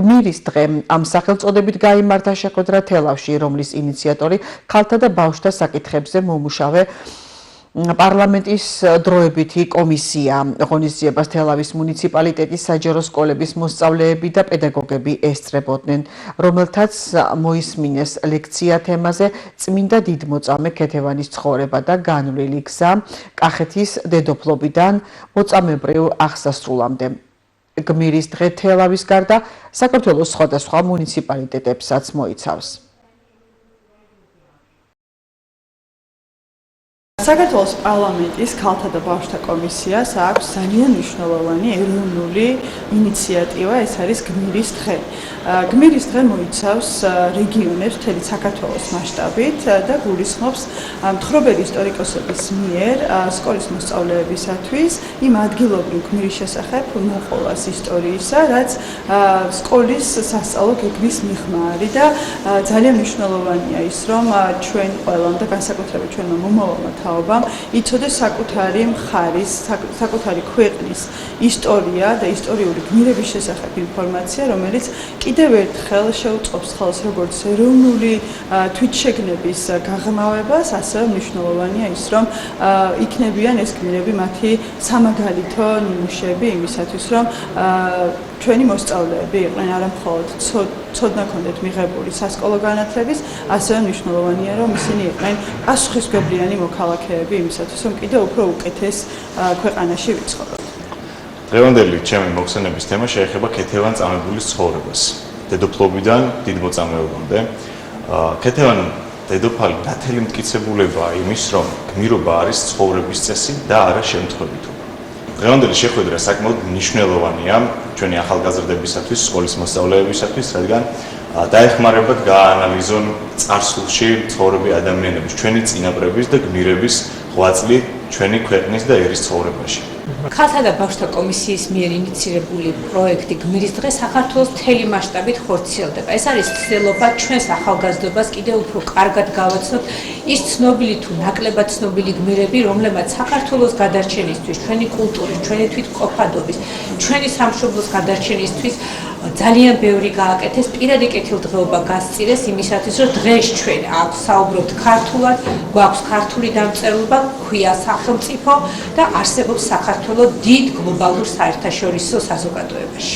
გმირის დღე ამ სახელწოდებით გაიმართა შეხვედრა თელავში, რომლის ინიციატორი ქალთა და ბავშვთა საკითხებზე მომუშავე პარლამენტის დროებითი კომისია. ღონისძიებას თელავის მუნიციპალიტეტის საჯარო სკოლების მოსწავლეები და პედაგოგები ესწრებოდნენ, რომელთაც მოისმინეს ლექცია თემაზე წმინდა დიდმოწამე ქეთევანის ცხოვრება და განვლილი გზა კახეთის დედოფლობიდან მოწამებრივ აღსასრულამდე. გმირის დღე თელავის გარდა საქართველოს სხვადასხვა მუნიციპალიტეტებსაც მოიცავს. საქართველოს პარლამენტის ქალთა და ბავშვთა კომისიას აქვს ძალიან მნიშვნელოვანი ეროვნული ინიციატივა, ეს არის გმირის დღე. გმირის დღე მოიცავს რეგიონებს მთელი საქართველოს მასშტაბით და გულისხმობს მთხრობელი ისტორიკოსების მიერ სკოლის მოსწავლეებისათვის იმ ადგილობრივ გმირის შესახებ მოყოლას ისტორიისა, რაც სკოლის სასწავლო გეგმის მიღმა არის და ძალიან მნიშვნელოვანია ის, რომ ჩვენ ყველამ და განსაკუთრებით ჩვენმა მომავალმა თაობამ იცოდეს საკუთარი მხარის, საკუთარი ქვეყნის ისტორია და ისტორიული გმირების შესახებ ინფორმაცია, რომელიც კიდევ ერთხელ შეუწყობს ხელს როგორც ეროვნული თვითშეგნების გაღრმავებას, ასევე მნიშვნელოვანია ის, რომ იქნებიან ეს გმირები მათი სამაგალითო ნიმუშები იმისათვის, რომ ჩვენი მოსწავლეები იყვნენ არა მხოლოდ ცოდნა ჰქონდეთ მიღებული სასკოლო განათლების, ასევე მნიშვნელოვანია, რომ ისინი იყვნენ პასუხისმგებლიანი მოქალაქეები იმისათვის, რომ კიდევ უფრო უკეთეს ქვეყანაში ვიცხოვროთ. დღევანდელი ჩემი მოხსენების თემა შეეხება ქეთევან წამებულის ცხოვრებას. დედოფლობიდან დიდმოწამეობამდე. ქეთევან დედოფალი ნათელი მტკიცებულებაა იმის, რომ გმირობა არის ცხოვრების წესი და არა შემთხვევითობა. დღევანდელი შეხვედრა საკმაოდ მნიშვნელოვანია ჩვენი ახალგაზრდებისათვის, სკოლის მოსწავლეებისათვის, რადგან დაეხმარებათ გააანალიზონ წარსულში ცხოვრები ადამიანების, ჩვენი წინაპრების და გმირების ღვაწლი ჩვენი ქვეყნის და ერის ცხოვრებაში. ქალთა და ბავშვთა კომისიის მიერ ინიცირებული პროექტი გმირის დღე საქართველოს მთელი მასშტაბით ხორციელდება. ეს არის ცდილობა ჩვენს ახალგაზრდობას კიდევ უფრო კარგად გავაცნოთ ის ცნობილი თუ ნაკლებად ცნობილი გმირები, რომლებმაც საქართველოს გადარჩენისთვის, ჩვენი კულტურის, ჩვენი თვითმყოფადობის, ჩვენი სამშობლოს გადარჩენისთვის ძალიან ბევრი გააკეთეს, პირადი კეთილდღეობა გასწირეს იმისათვის, რომ დღეს ჩვენ საუბრობთ ქართულად, გვაქვს ქართული დამწერლობა, გვქვია სახელმწიფო და არსებობს საქართველოს დიდ გლობალურ საერთაშორისო საზოგადოებაში.